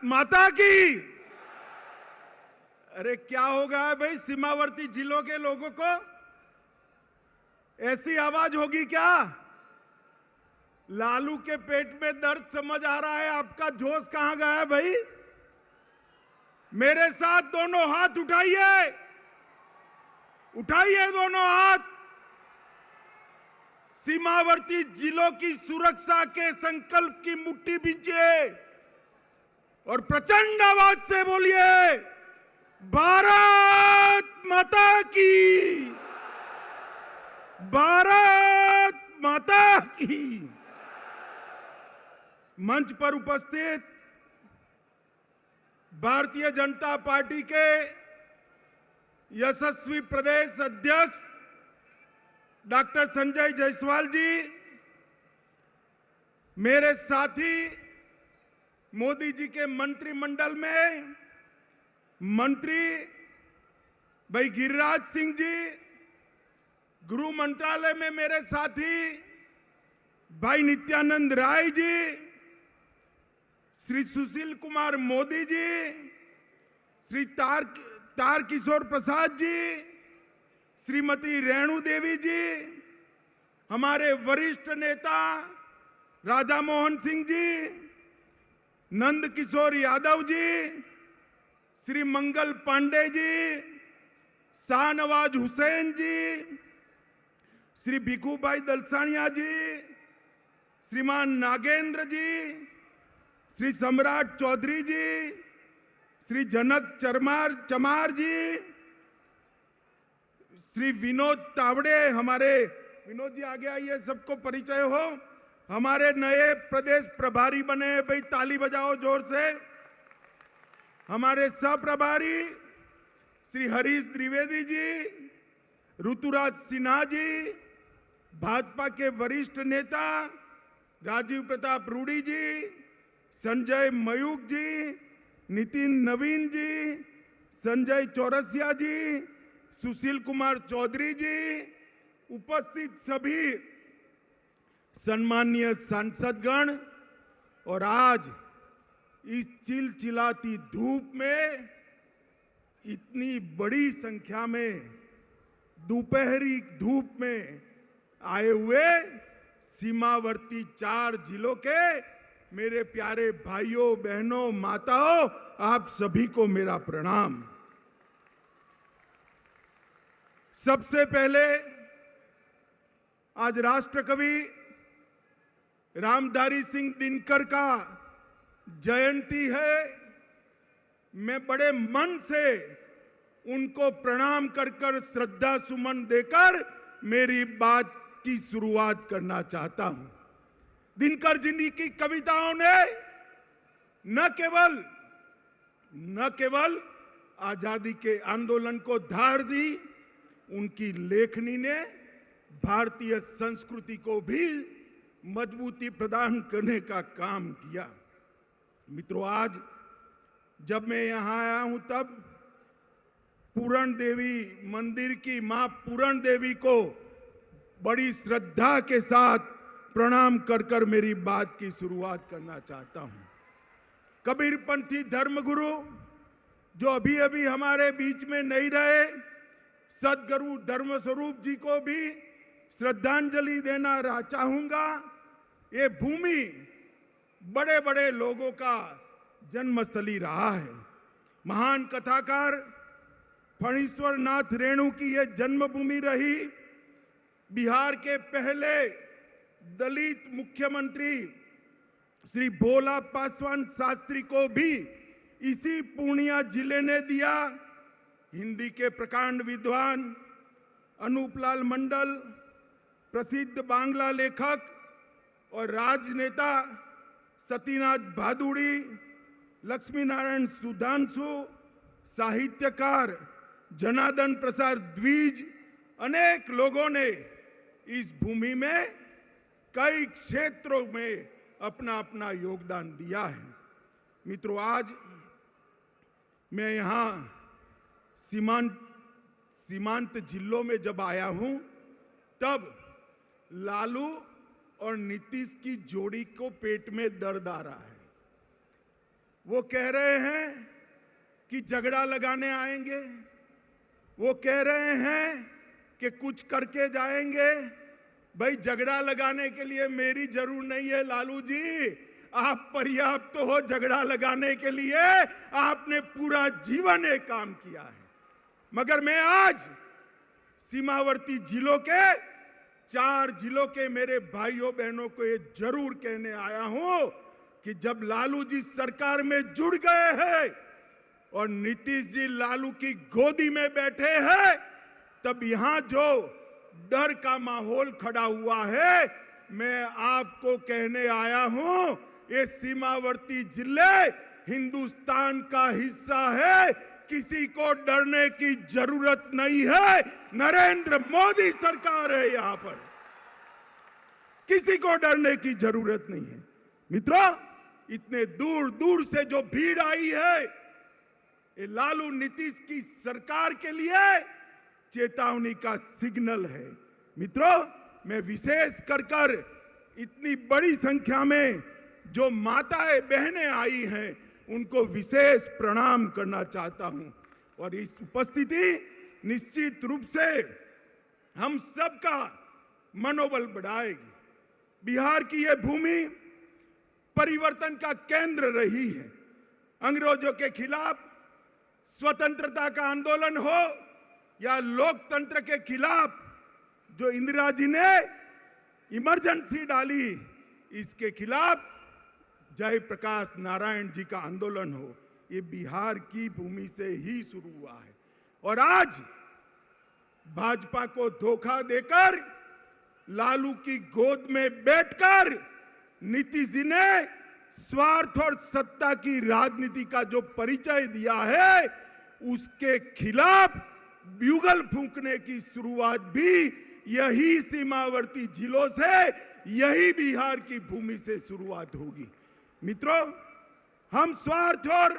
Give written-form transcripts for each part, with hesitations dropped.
माता की। अरे क्या हो गया है भाई, सीमावर्ती जिलों के लोगों को ऐसी आवाज होगी क्या? लालू के पेट में दर्द समझ आ रहा है, आपका जोश कहां गया है भाई? मेरे साथ दोनों हाथ उठाइए, उठाइए दोनों हाथ। सीमावर्ती जिलों की सुरक्षा के संकल्प की मुट्ठी बींचिए और प्रचंड आवाज से बोलिए, भारत माता की, भारत माता की। मंच पर उपस्थित भारतीय जनता पार्टी के यशस्वी प्रदेश अध्यक्ष डॉक्टर संजय जायसवाल जी, मेरे साथी मोदी जी के मंत्रिमंडल में मंत्री भाई गिरिराज सिंह जी, गृह मंत्रालय में मेरे साथी भाई नित्यानंद राय जी, श्री सुशील कुमार मोदी जी, श्री तारकिशोर प्रसाद जी, श्रीमती रेणु देवी जी, हमारे वरिष्ठ नेता राधा मोहन सिंह जी, नंद किशोर यादव जी, श्री मंगल पांडे जी, शाहनवाज हुसैन जी, श्री भिखूभाई दलसानिया जी, श्रीमान नागेंद्र जी, श्री सम्राट चौधरी जी, श्री जनक चमार जी, श्री विनोद तावड़े, हमारे विनोद जी आगे आइए, सबको परिचय हो, हमारे नए प्रदेश प्रभारी बने भाई, ताली बजाओ जोर से। हमारे सह प्रभारी श्री हरीश द्विवेदी जी, ऋतुराज सिन्हा जी, भाजपा के वरिष्ठ नेता राजीव प्रताप रूडी जी, संजय मयूख जी, नितिन नवीन जी, संजय चौरसिया जी, सुशील कुमार चौधरी जी, उपस्थित सभी सम्माननीय सांसदगण और आज इस चिलचिलाती धूप में इतनी बड़ी संख्या में दोपहरी धूप में आए हुए सीमावर्ती 4 जिलों के मेरे प्यारे भाइयों बहनों माताओं, आप सभी को मेरा प्रणाम। सबसे पहले आज राष्ट्रकवि रामधारी सिंह दिनकर का जयंती है। मैं बड़े मन से उनको प्रणाम कर श्रद्धा सुमन देकर मेरी बात की शुरुआत करना चाहता हूं। दिनकर जी की कविताओं ने न केवल आजादी के आंदोलन को धार दी, उनकी लेखनी ने भारतीय संस्कृति को भी मजबूती प्रदान करने का काम किया। मित्रों, आज जब मैं यहां आया हूं तब पूरण देवी मंदिर की मां पूरण देवी को बड़ी श्रद्धा के साथ प्रणाम कर मेरी बात की शुरुआत करना चाहता हूं। कबीरपंथी धर्मगुरु जो अभी अभी हमारे बीच में नहीं रहे, सदगुरु धर्मस्वरूप जी को भी श्रद्धांजलि देना चाहूंगा। ये भूमि बड़े बड़े लोगों का जन्मस्थली रहा है। महान कथाकार फणीश्वर नाथ रेणु की यह जन्मभूमि रही। बिहार के पहले दलित मुख्यमंत्री श्री भोला पासवान शास्त्री को भी इसी पूर्णिया जिले ने दिया। हिंदी के प्रकांड विद्वान अनूपलाल मंडल, प्रसिद्ध बांग्ला लेखक और राजनेता सतीनाथ भादुड़ी, लक्ष्मी नारायण सुधांशु, साहित्यकार जनार्दन प्रसाद द्विज, अनेक लोगों ने इस भूमि में कई क्षेत्रों में अपना अपना योगदान दिया है। मित्रों, आज मैं यहां सीमांत जिलों में जब आया हूं तब लालू और नीतीश की जोड़ी को पेट में दर्द आ रहा है। वो कह रहे हैं कि झगड़ा लगाने आएंगे, वो कह रहे हैं कि कुछ करके जाएंगे। भाई झगड़ा लगाने के लिए मेरी जरूर नहीं है लालू जी, आप पर्याप्त हो झगड़ा लगाने के लिए, आपने पूरा जीवन एक काम किया है। मगर मैं आज सीमावर्ती जिलों के 4 जिलों के मेरे भाइयों बहनों को ये जरूर कहने आया हूं कि जब लालू जी सरकार में जुड़ गए हैं और नीतीश जी लालू की गोदी में बैठे हैं, तब यहां जो डर का माहौल खड़ा हुआ है, मैं आपको कहने आया हूं, ये सीमावर्ती जिले हिंदुस्तान का हिस्सा है, किसी को डरने की जरूरत नहीं है। नरेंद्र मोदी सरकार है यहां पर, किसी को डरने की जरूरत नहीं है। मित्रों, इतने दूर दूर से जो भीड़ आई है, ये लालू नीतीश की सरकार के लिए चेतावनी का सिग्नल है। मित्रों, मैं विशेष कर इतनी बड़ी संख्या में जो माताएं बहनें आई हैं, उनको विशेष प्रणाम करना चाहता हूं। और इस उपस्थिति निश्चित रूप से हम सबका मनोबल बढ़ाएगी। बिहार की यह भूमि परिवर्तन का केंद्र रही है। अंग्रेजों के खिलाफ स्वतंत्रता का आंदोलन हो या लोकतंत्र के खिलाफ जो इंदिरा जी ने इमरजेंसी डाली, इसके खिलाफ जयप्रकाश नारायण जी का आंदोलन हो, ये बिहार की भूमि से ही शुरू हुआ है। और आज भाजपा को धोखा देकर लालू की गोद में बैठकर नीतीश जी ने स्वार्थ और सत्ता की राजनीति का जो परिचय दिया है, उसके खिलाफ ब्यूगल फूंकने की शुरुआत भी यही सीमावर्ती जिलों से, यही बिहार की भूमि से शुरुआत होगी। मित्रों, हम स्वार्थ और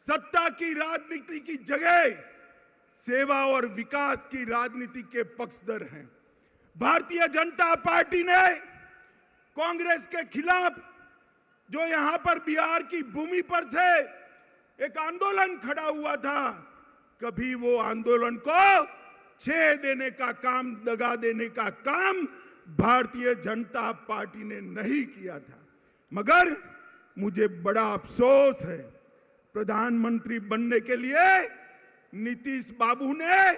सत्ता की राजनीति की जगह सेवा और विकास की राजनीति के पक्षधर हैं। भारतीय जनता पार्टी ने कांग्रेस के खिलाफ जो यहां पर बिहार की भूमि पर से एक आंदोलन खड़ा हुआ था, कभी वो आंदोलन को छेड़ देने का काम, दगा देने का काम भारतीय जनता पार्टी ने नहीं किया था। मगर मुझे बड़ा अफसोस है, प्रधानमंत्री बनने के लिए नीतीश बाबू ने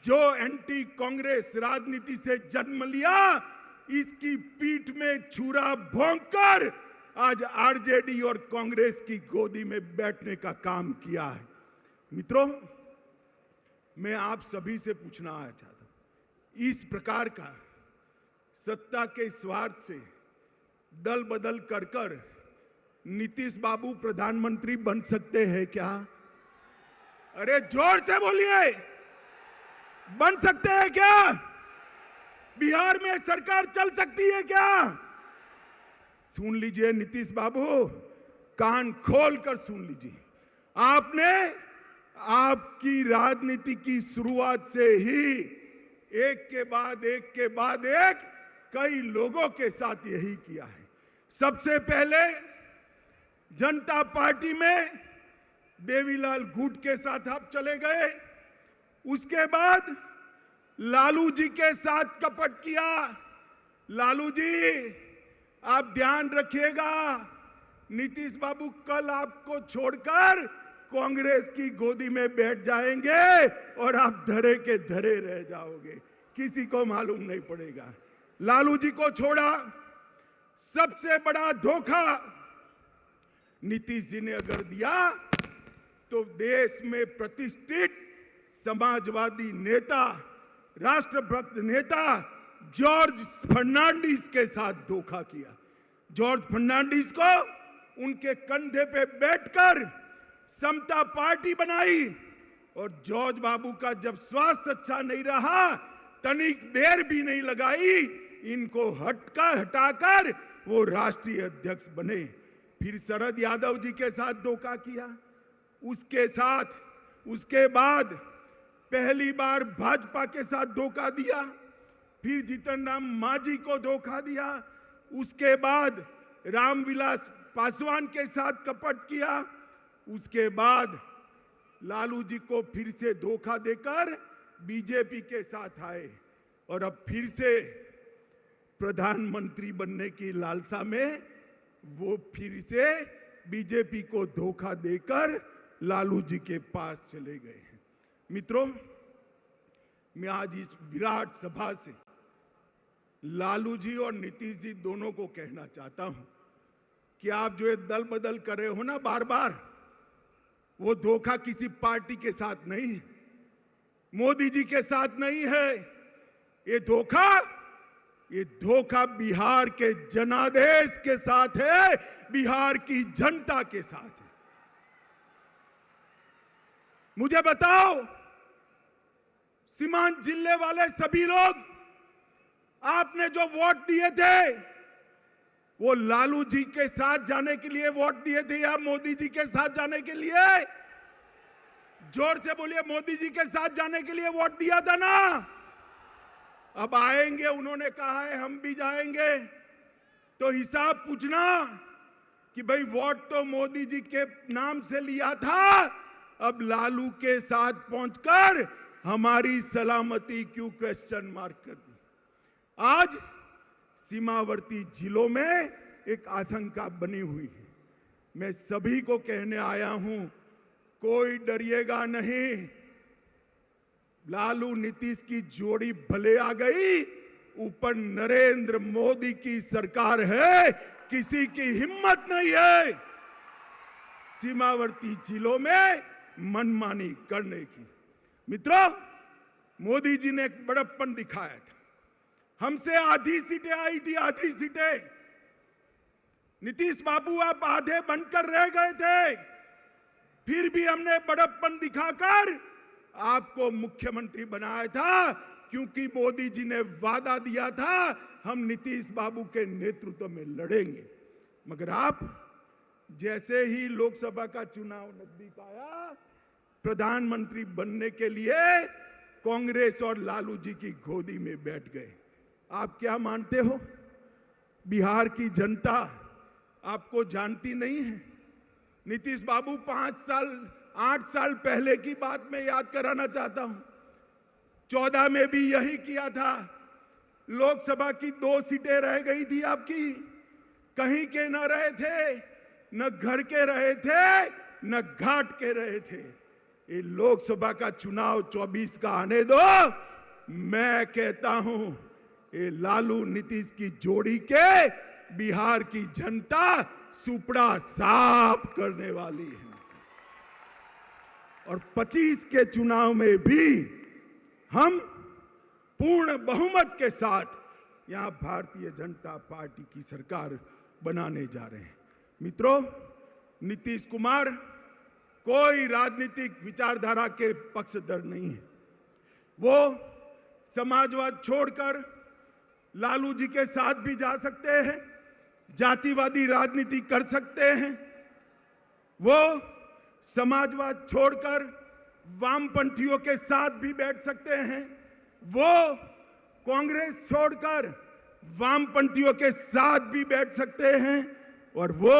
जो एंटी कांग्रेस राजनीति से जन्म लिया, इसकी पीठ में छुरा भोंककर आज आरजेडी और कांग्रेस की गोदी में बैठने का काम किया है। मित्रों, मैं आप सभी से पूछना चाहता हूं, इस प्रकार का सत्ता के स्वार्थ से दल बदल कर नीतीश बाबू प्रधानमंत्री बन सकते हैं क्या? अरे जोर से बोलिए, बन सकते हैं क्या? बिहार में सरकार चल सकती है क्या? सुन लीजिए नीतीश बाबू, कान खोल कर सुन लीजिए। आपने आपकी राजनीति की शुरुआत से ही एक के बाद एक कई लोगों के साथ यही किया है। सबसे पहले जनता पार्टी में देवीलाल गुट के साथ आप चले गए, उसके बाद लालू जी के साथ कपट किया। लालू जी, आप ध्यान रखिएगा, नीतीश बाबू कल आपको छोड़कर कांग्रेस की गोदी में बैठ जाएंगे और आप धरे के धरे रह जाओगे, किसी को मालूम नहीं पड़ेगा। लालू जी को छोड़ा, सबसे बड़ा धोखा नीतीश जी ने अगर दिया तो देश में प्रतिष्ठित समाजवादी नेता, राष्ट्रभक्त नेता जॉर्ज फर्नांडिस के साथ धोखा किया। जॉर्ज फर्नांडिस को उनके कंधे पे बैठकर समता पार्टी बनाई और जॉर्ज बाबू का जब स्वास्थ्य अच्छा नहीं रहा, तनिक देर भी नहीं लगाई, इनको हटाकर वो राष्ट्रीय अध्यक्ष बने। फिर शरद यादव जी के साथ धोखा किया, उसके बाद पहली बार भाजपा के साथ धोखा दिया, फिर जीतन राम मांझी को धोखा दिया, उसके बाद रामविलास पासवान के साथ कपट किया, उसके बाद लालू जी को फिर से धोखा देकर बीजेपी के साथ आए और अब फिर से प्रधानमंत्री बनने की लालसा में वो फिर से बीजेपी को धोखा देकर लालू जी के पास चले गए हैं। मित्रों, मैं आज इस विराट सभा से लालू जी और नीतीश जी दोनों को कहना चाहता हूं कि आप जो ये दल बदल कर रहे हो ना बार बार, वो धोखा किसी पार्टी के साथ नहीं है, मोदी जी के साथ नहीं है। ये धोखा बिहार के जनादेश के साथ है, बिहार की जनता के साथ है। मुझे बताओ, सीमांत जिले वाले सभी लोग, आपने जो वोट दिए थे वो लालू जी के साथ जाने के लिए वोट दिए थे या मोदी जी के साथ जाने के लिए? जोर से बोलिए, मोदी जी के साथ जाने के लिए वोट दिया था ना? अब आएंगे, उन्होंने कहा है हम भी जाएंगे, तो हिसाब पूछना कि भाई वोट तो मोदी जी के नाम से लिया था, अब लालू के साथ पहुंचकर हमारी सलामती क्यों क्वेश्चन मार्क कर दी? आज सीमावर्ती जिलों में एक आशंका बनी हुई है। मैं सभी को कहने आया हूं, कोई डरिएगा नहीं। लालू नीतीश की जोड़ी भले आ गई, ऊपर नरेंद्र मोदी की सरकार है, किसी की हिम्मत नहीं है सीमावर्ती जिलों में मनमानी करने की। मित्रों, मोदी जी ने एक बड़प्पन दिखाया था। हमसे आधी सीटें आई थी, आधी सीटें। नीतीश बाबू आप आधे बनकर रह गए थे, फिर भी हमने बड़प्पन दिखाकर आपको मुख्यमंत्री बनाया था, क्योंकि मोदी जी ने वादा दिया था हम नीतीश बाबू के नेतृत्व में लड़ेंगे। मगर आप जैसे ही लोकसभा का चुनाव नजदीक आया, प्रधानमंत्री बनने के लिए कांग्रेस और लालू जी की गोदी में बैठ गए। आप क्या मानते हो, बिहार की जनता आपको जानती नहीं है? नीतीश बाबू 8 साल पहले की बात मैं याद कराना चाहता हूं। 14 में भी यही किया था। लोकसभा की 2 सीटें रह गई थी आपकी, कहीं के न रहे थे, न घर के रहे थे, न घाट के रहे थे। ये लोकसभा का चुनाव 24 का आने दो। मैं कहता हूं, ये लालू नीतीश की जोड़ी के बिहार की जनता सुपड़ा साफ करने वाली है। और 25 के चुनाव में भी हम पूर्ण बहुमत के साथ यहां भारतीय जनता पार्टी की सरकार बनाने जा रहे हैं। मित्रों, नीतीश कुमार कोई राजनीतिक विचारधारा के पक्षधर नहीं है। वो समाजवाद छोड़कर लालू जी के साथ भी जा सकते हैं, जातिवादी राजनीति कर सकते हैं। वो समाजवाद छोड़कर वामपंथियों के साथ भी बैठ सकते हैं। वो कांग्रेस छोड़कर वामपंथियों के साथ भी बैठ सकते हैं। और वो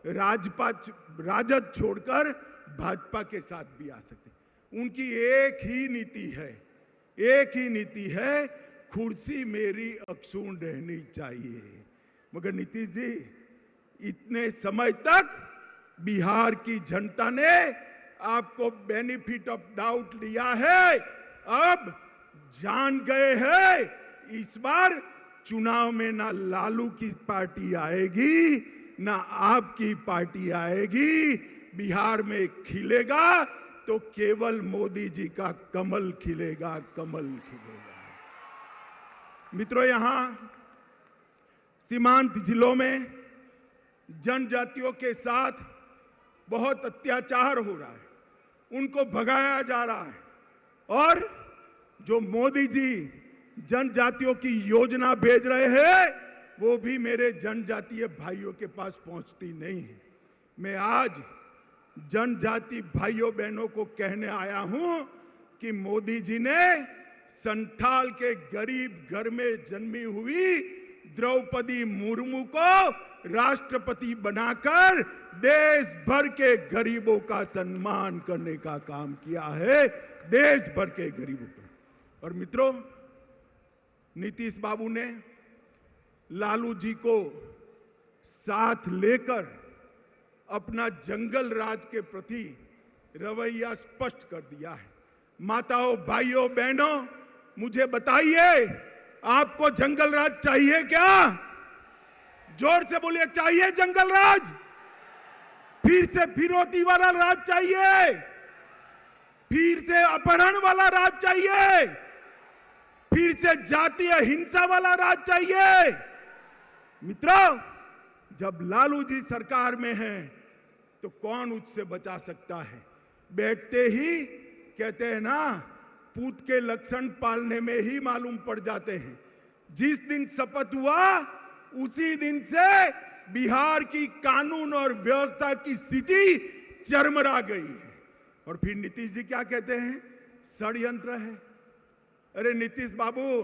राजद छोड़कर भाजपा के साथ भी आ सकते हैं। उनकी एक ही नीति है, कुर्सी मेरी अक्षुण रहनी चाहिए। मगर नीतीश जी, इतने समय तक बिहार की जनता ने आपको बेनिफिट ऑफ डाउट लिया है, अब जान गए हैं इस बार चुनाव में ना लालू की पार्टी आएगी, ना आपकी पार्टी आएगी। बिहार में खिलेगा तो केवल मोदी जी का कमल खिलेगा, कमल खिलेगा। मित्रों, यहां सीमांत जिलों में जनजातियों के साथ बहुत अत्याचार हो रहा है, उनको भगाया जा रहा है। और जो मोदी जी जनजातियों की योजना भेज रहे हैं, वो भी मेरे जनजातीय भाइयों के पास पहुंचती नहीं है। मैं आज जनजाति भाइयों बहनों को कहने आया हूं कि मोदी जी ने संथाल के गरीब घर में जन्मी हुई द्रौपदी मुर्मू को राष्ट्रपति बनाकर देश भर के गरीबों का सम्मान करने का काम किया है, देश भर के गरीबों का। और मित्रों, नीतीश बाबू ने लालू जी को साथ लेकर अपना जंगल राज के प्रति रवैया स्पष्ट कर दिया है। माताओं, भाइयों, बहनों, मुझे बताइए, आपको जंगल राज चाहिए क्या? जोर से बोलिए, चाहिए जंगल राज? फिर से फिरौती वाला राज चाहिए? फिर से अपहरण वाला राज चाहिए? फिर से जातीय हिंसा वाला राज चाहिए? मित्रों, जब लालू जी सरकार में हैं, तो कौन उससे बचा सकता है? बैठते ही कहते हैं ना, पूत के लक्षण पालने में ही मालूम पड़ जाते हैं। जिस दिन शपथ हुआ उसी दिन से बिहार की कानून और व्यवस्था की स्थिति चरमरा गई है। और फिर नीतीश जी क्या कहते हैं? षड्यंत्र है। अरे नीतीश बाबू,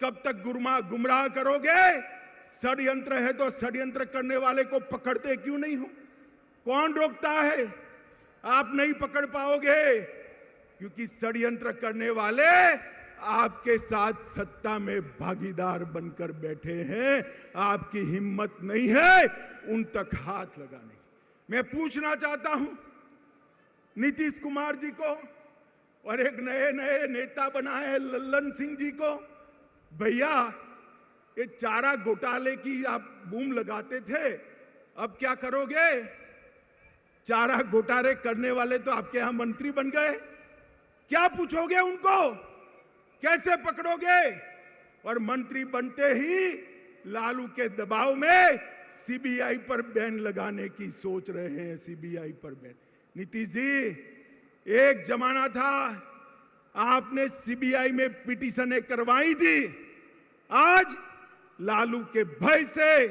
कब तक गुमराह करोगे? षड्यंत्र है तो षड्यंत्र करने वाले को पकड़ते क्यों नहीं हो? कौन रोकता है? आप नहीं पकड़ पाओगे, क्योंकि षड्यंत्र करने वाले आपके साथ सत्ता में भागीदार बनकर बैठे हैं। आपकी हिम्मत नहीं है उन तक हाथ लगाने की। मैं पूछना चाहता हूं नीतीश कुमार जी को और एक नए नए नेता बनाए हैं लल्लन सिंह जी को, भैया ये चारा घोटाले की आप बूम लगाते थे, अब क्या करोगे? चारा घोटाले करने वाले तो आपके यहां मंत्री बन गए, क्या पूछोगे उनको? कैसे पकड़ोगे? और मंत्री बनते ही लालू के दबाव में सीबीआई पर बैन लगाने की सोच रहे हैं। सीबीआई पर बैन। नीतीश जी, एक जमाना था आपने सीबीआई में पिटीशनें करवाई थी। आज लालू के भय से,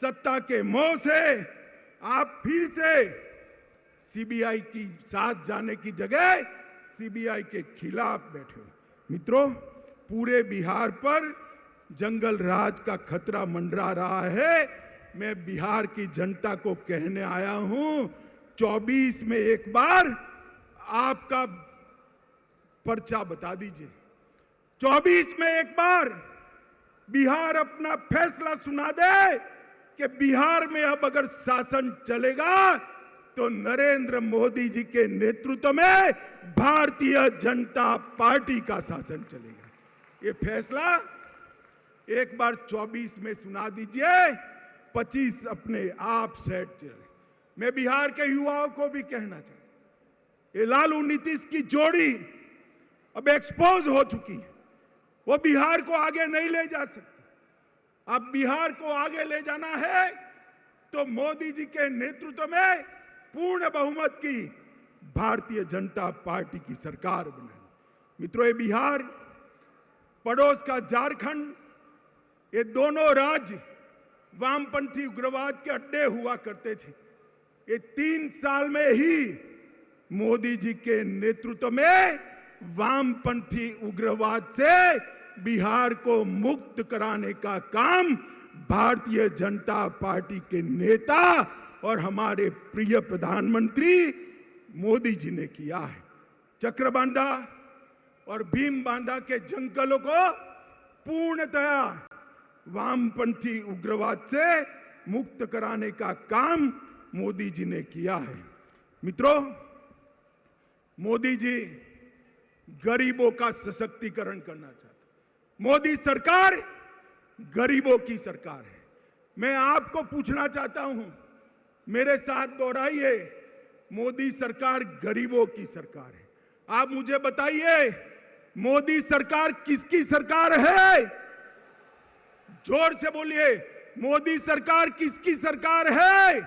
सत्ता के मोह से आप फिर से सीबीआई की साथ जाने की जगह सीबीआई के खिलाफ बैठे हो। मित्रों, पूरे बिहार पर जंगल राज का खतरा मंडरा रहा है। मैं बिहार की जनता को कहने आया हूं, 24 में एक बार आपका पर्चा बता दीजिए। 24 में एक बार बिहार अपना फैसला सुना दे कि बिहार में अब अगर शासन चलेगा तो नरेंद्र मोदी जी के नेतृत्व में भारतीय जनता पार्टी का शासन चलेगा। ये फैसला एक बार 24 में सुना दीजिए, 25 अपने आप सेट चले। मैं बिहार के युवाओं को भी कहना चाहता हूं, ये लालू नीतीश की जोड़ी अब एक्सपोज हो चुकी है। वो बिहार को आगे नहीं ले जा सकती। अब बिहार को आगे ले जाना है तो मोदी जी के नेतृत्व में पूर्ण बहुमत की भारतीय जनता पार्टी की सरकार बनाई। मित्रों, ये बिहार, पड़ोस का झारखंड, ये दोनों राज्य वामपंथी उग्रवाद के अड्डे हुआ करते थे। ये 3 साल में ही मोदी जी के नेतृत्व में वामपंथी उग्रवाद से बिहार को मुक्त कराने का काम भारतीय जनता पार्टी के नेता और हमारे प्रिय प्रधानमंत्री मोदी जी ने किया है। चक्रबांधा और भीमबांधा के जंगलों को पूर्णतया वामपंथी उग्रवाद से मुक्त कराने का काम मोदी जी ने किया है। मित्रों, मोदी जी गरीबों का सशक्तिकरण करना चाहते। मोदी सरकार गरीबों की सरकार है। मैं आपको पूछना चाहता हूं, मेरे साथ दोहराइए, मोदी सरकार गरीबों की सरकार है। आप मुझे बताइए, मोदी सरकार किसकी सरकार है? जोर से बोलिए, मोदी सरकार किसकी सरकार है?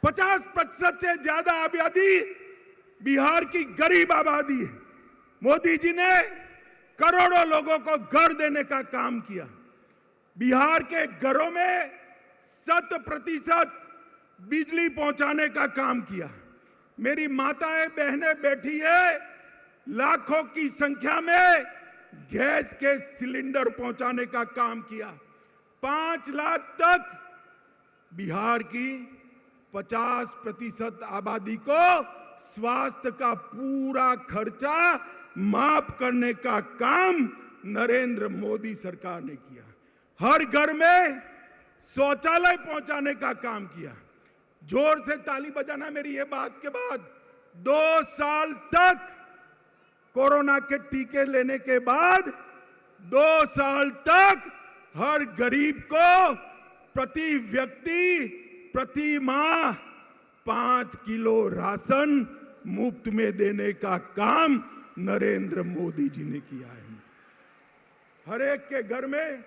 50% से ज्यादा आबादी बिहार की गरीब आबादी है। मोदी जी ने करोड़ों लोगों को घर देने का काम किया। बिहार के घरों में 100% बिजली पहुंचाने का काम किया। मेरी माताएं बहनें बैठी है लाखों की संख्या में गैस के सिलेंडर पहुंचाने का काम किया। 5 लाख तक बिहार की 50% आबादी को स्वास्थ्य का पूरा खर्चा माफ करने का काम नरेंद्र मोदी सरकार ने किया। हर घर में शौचालय पहुंचाने का काम किया। जोर से ताली बजाना मेरी ये बात के बाद। 2 साल तक कोरोना के टीके लेने के बाद 2 साल तक हर गरीब को प्रति व्यक्ति प्रति माह 5 किलो राशन मुफ्त में देने का काम नरेंद्र मोदी जी ने किया है। हर एक के घर में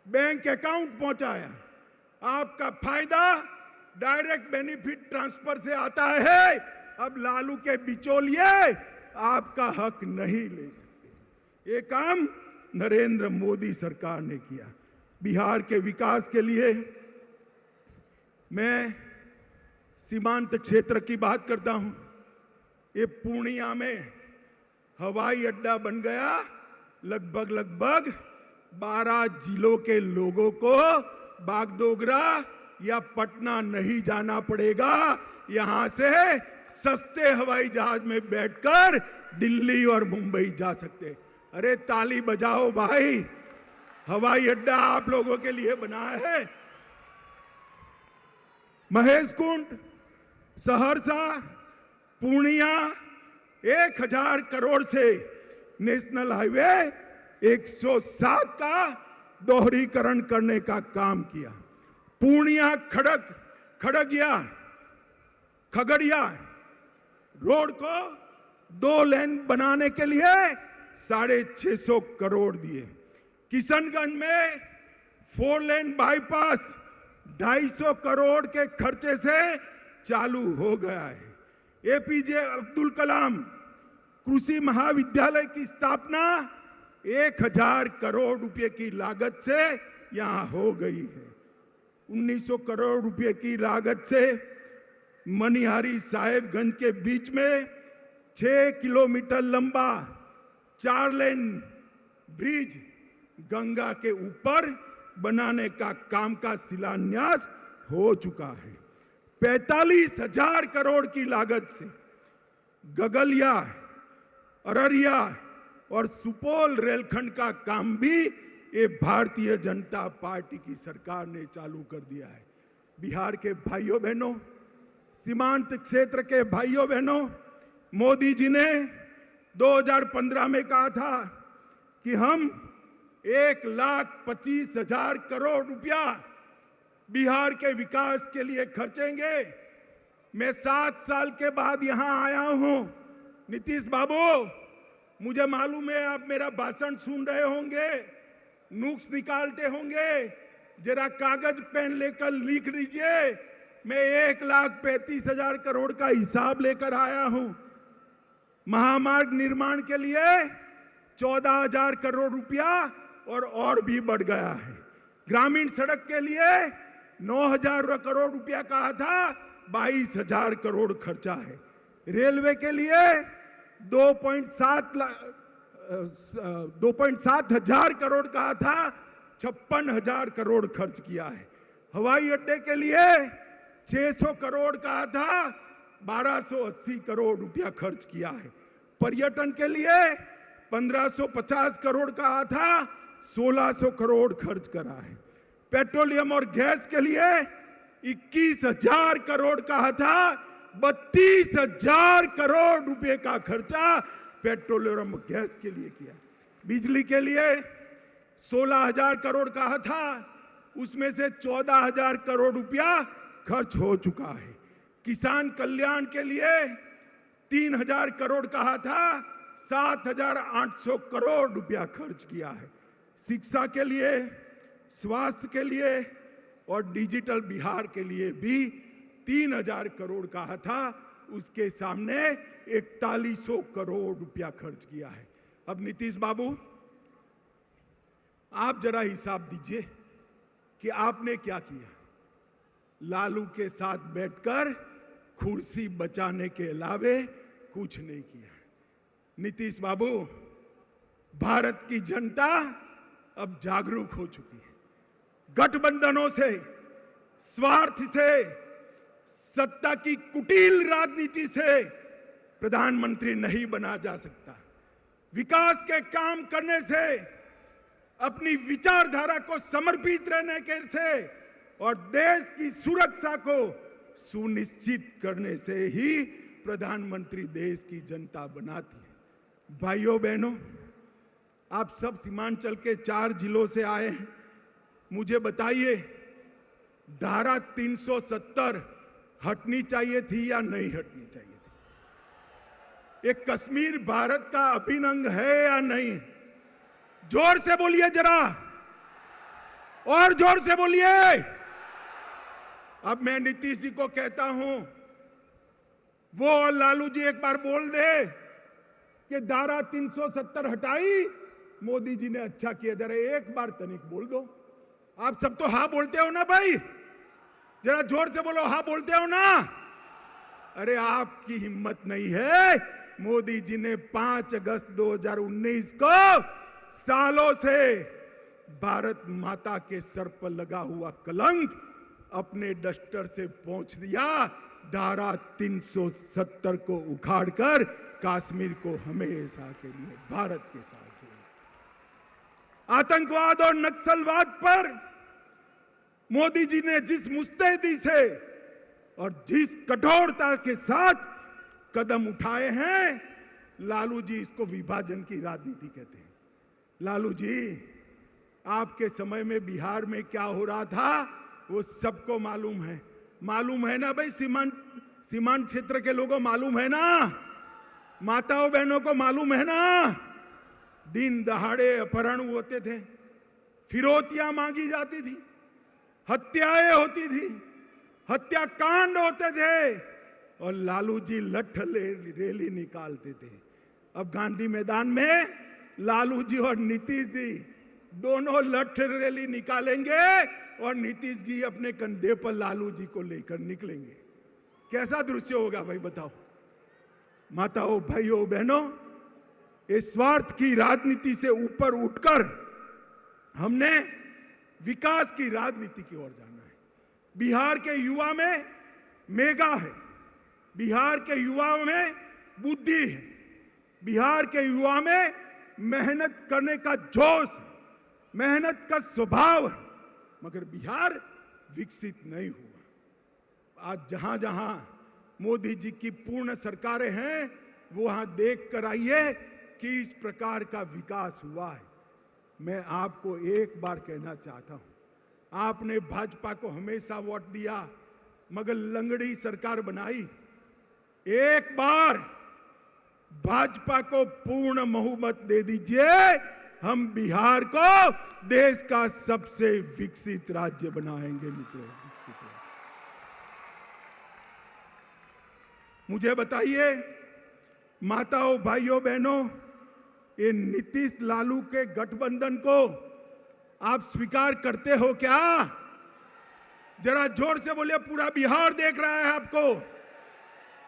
बैंक अकाउंट पहुंचाया। आपका फायदा डायरेक्ट बेनिफिट ट्रांसफर से आता है। अब लालू के बिचौलिए आपका हक नहीं ले सकते। ये काम नरेंद्र मोदी सरकार ने किया। बिहार के विकास के लिए मैं सीमांत क्षेत्र की बात करता हूं। ये पूर्णिया में हवाई अड्डा बन गया। लगभग 12 जिलों के लोगों को बागडोगरा या पटना नहीं जाना पड़ेगा। यहां से सस्ते हवाई जहाज में बैठकर दिल्ली और मुंबई जा सकते। अरे ताली बजाओ भाई, हवाई अड्डा आप लोगों के लिए बनाया है। महेशकुंड, सहरसा, पूर्णिया 1000 करोड़ से नेशनल हाईवे 107 का दोहरीकरण करने का काम किया। पूर्णिया खगड़िया रोड को 2 लेन बनाने के लिए 650 करोड़ दिए। किशनगंज में 4 लेन बाईपास 250 करोड़ के खर्चे से चालू हो गया है। एपीजे अब्दुल कलाम कृषि महाविद्यालय की स्थापना 1000 करोड़ रुपए की लागत से यहां हो गई है। 1900 करोड़ रुपए की लागत से मनिहारी साहेबगंज के बीच में 6 किलोमीटर लंबा 4 लेन ब्रिज गंगा के ऊपर बनाने का काम का शिलान्यास हो चुका है। 45,000 करोड़ की लागत से गगलिया, अररिया और सुपौल रेलखंड का काम भी ये भारतीय जनता पार्टी की सरकार ने चालू कर दिया है। बिहार के भाइयों बहनों, सीमांत क्षेत्र के भाइयों बहनों, मोदी जी ने 2015 में कहा था कि हम 1,25,000 करोड़ रुपया बिहार के विकास के लिए खर्चेंगे। मैं 7 साल के बाद यहां आया हूं। नीतीश बाबू, मुझे मालूम है आप मेरा भाषण सुन रहे होंगे, नुक्स निकालते होंगे। जरा कागज पेन लेकर लिख लीजिए। मैं 1,35,000 करोड़ का हिसाब लेकर आया हूं। महामार्ग निर्माण के लिए 14,000 करोड़ रुपया और भी बढ़ गया है। ग्रामीण सड़क के लिए 9,000 करोड़ रुपया कहा था, 22,000 करोड़ खर्चा है। रेलवे के लिए 2.7 हजार करोड़ कहा था, 56,000 करोड़ खर्च किया है। हवाई अड्डे के लिए 600 करोड़ कहा था, 1280 करोड़ रुपया खर्च किया है। पर्यटन के लिए 1550 करोड़ कहा था, 1600 करोड़ खर्च करा है। पेट्रोलियम और गैस के लिए 21,000 करोड़ कहा था, 32,000 करोड़ रुपए का खर्चा पेट्रोलियम और गैस के लिए किया। बिजली के लिए 16,000 करोड़ कहा था, उसमें से 14,000 करोड़ रुपया खर्च हो चुका है। किसान कल्याण के लिए 3,000 करोड़ कहा था, 7,800 करोड़ रुपया खर्च किया है। शिक्षा के लिए, स्वास्थ्य के लिए और डिजिटल बिहार के लिए भी 3,000 करोड़ कहा था, उसके सामने 4100 करोड़ रुपया खर्च किया है। अब नीतीश बाबू, आप जरा हिसाब दीजिए कि आपने क्या किया। लालू के साथ बैठकर कुर्सी बचाने के अलावे कुछ नहीं किया। नीतीश बाबू, भारत की जनता अब जागरूक हो चुकी है। गठबंधनों से, स्वार्थ से, सत्ता की कुटिल राजनीति से प्रधानमंत्री नहीं बना जा सकता। विकास के काम करने से, अपनी विचारधारा को समर्पित रहने के से और देश की सुरक्षा को सुनिश्चित करने से ही प्रधानमंत्री देश की जनता बनाती है। भाइयों बहनों, आप सब सीमांचल के 4 जिलों से आए हैं। मुझे बताइए, धारा 370 हटनी चाहिए थी या नहीं हटनी चाहिए थी? एक कश्मीर भारत का अभिन्न अंग है या नहीं? जोर से बोलिए जरा, और जोर से बोलिए। अब मैं नीतीश जी को कहता हूं, वो और लालू जी एक बार बोल दे कि धारा 370 हटाई, मोदी जी ने अच्छा किया। जरा एक बार तनिक बोल दो। आप सब तो हाँ बोलते हो ना भाई? जरा जोर से बोलो, हाँ बोलते हो ना? अरे आपकी हिम्मत नहीं है। मोदी जी ने 5 अगस्त 2019 को सालों से भारत माता के सर पर लगा हुआ कलंक अपने डस्टर से पोंछ दिया। धारा 370 को उखाड़कर कश्मीर को हमेशा के लिए भारत के साथ जोड़ा। आतंकवाद और नक्सलवाद पर मोदी जी ने जिस मुस्तैदी से और जिस कठोरता के साथ कदम उठाए हैं, लालू जी इसको विभाजन की राजनीति कहते हैं। लालू जी, आपके समय में बिहार में क्या हो रहा था वो सबको मालूम है। मालूम है ना भाई? सीमांत क्षेत्र के लोगों मालूम है ना? माताओं बहनों को मालूम है ना? दिन दहाड़े अपहरण होते थे, फिरौतियां मांगी जाती थी, हत्याएं होती थी, हत्याकांड होते थे, और लालू जी लठ रैली निकालते थे। अब गांधी मैदान में लालू जी और नीतीश जी दोनों लठ रैली निकालेंगे और नीतीश जी अपने कंधे पर लालू जी को लेकर निकलेंगे। कैसा दृश्य होगा भाई, बताओ? माताओं, भाइयों, बहनों, इस स्वार्थ की राजनीति से ऊपर उठकर हमने विकास की राजनीति की ओर जाना है। बिहार के युवा में मेगा है, बिहार के युवा में बुद्धि है, बिहार के युवा में मेहनत करने का जोश है, मेहनत का स्वभाव है, मगर बिहार विकसित नहीं हुआ। आज जहां जहां मोदी जी की पूर्ण सरकारें हैं, वहां देख कर आइए कि इस प्रकार का विकास हुआ है। मैं आपको एक बार कहना चाहता हूं, आपने भाजपा को हमेशा वोट दिया मगर लंगड़ी सरकार बनाई। एक बार भाजपा को पूर्ण बहुमत दे दीजिए, हम बिहार को देश का सबसे विकसित राज्य बनाएंगे। मित्रों, मुझे बताइए माताओं, भाइयों, बहनों, ये नीतीश लालू के गठबंधन को आप स्वीकार करते हो क्या? जरा जोर से बोलिए, पूरा बिहार देख रहा है आपको।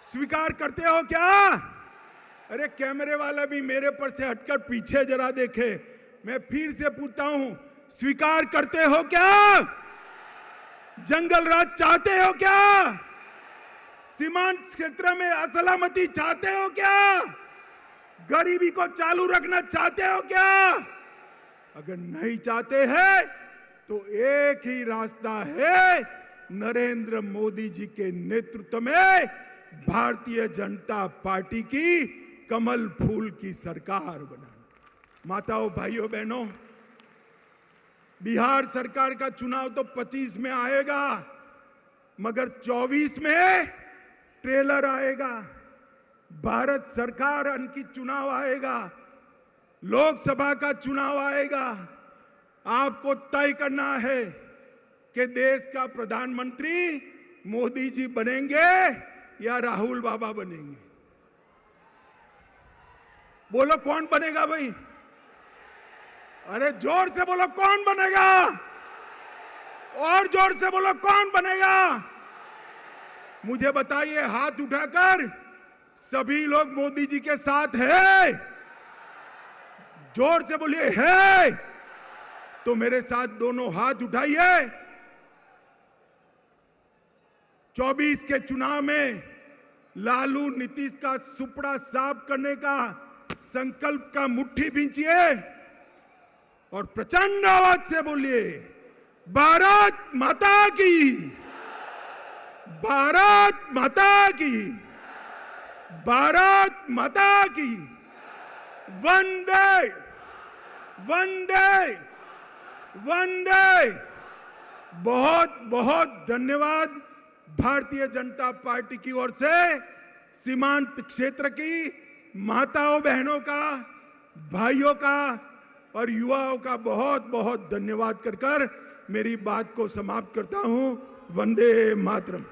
स्वीकार करते हो क्या? अरे कैमरे वाला भी मेरे पर से हटकर पीछे जरा देखे। मैं फिर से पूछता हूं, स्वीकार करते हो क्या? जंगल राज चाहते हो क्या? सीमांत क्षेत्र में असलामती चाहते हो क्या? गरीबी को चालू रखना चाहते हो क्या? अगर नहीं चाहते हैं तो एक ही रास्ता है, नरेंद्र मोदी जी के नेतृत्व में भारतीय जनता पार्टी की कमल फूल की सरकार बनाना। माताओं, भाइयों, बहनों, बिहार सरकार का चुनाव तो 25 में आएगा, मगर 24 में ट्रेलर आएगा, भारत सरकार की चुनाव आएगा, लोकसभा का चुनाव आएगा। आपको तय करना है कि देश का प्रधानमंत्री मोदी जी बनेंगे या राहुल बाबा बनेंगे। बोलो कौन बनेगा भाई? अरे जोर से बोलो, कौन बनेगा? और जोर से बोलो, कौन बनेगा? मुझे बताइए, हाथ उठाकर सभी लोग मोदी जी के साथ हैं? जोर से बोलिए है। तो मेरे साथ दोनों हाथ उठाइए। 24 के चुनाव में लालू नीतीश का सुपड़ा साफ करने का संकल्प का मुट्ठी भींचिए और प्रचंड आवाज से बोलिए भारत माता की, भारत माता की, भारत माता की। वंदे वंदे वंदे। बहुत बहुत धन्यवाद भारतीय जनता पार्टी की ओर से सीमांत क्षेत्र की माताओं बहनों का, भाइयों का और युवाओं का बहुत बहुत धन्यवाद कर मेरी बात को समाप्त करता हूं। वंदे मातरम।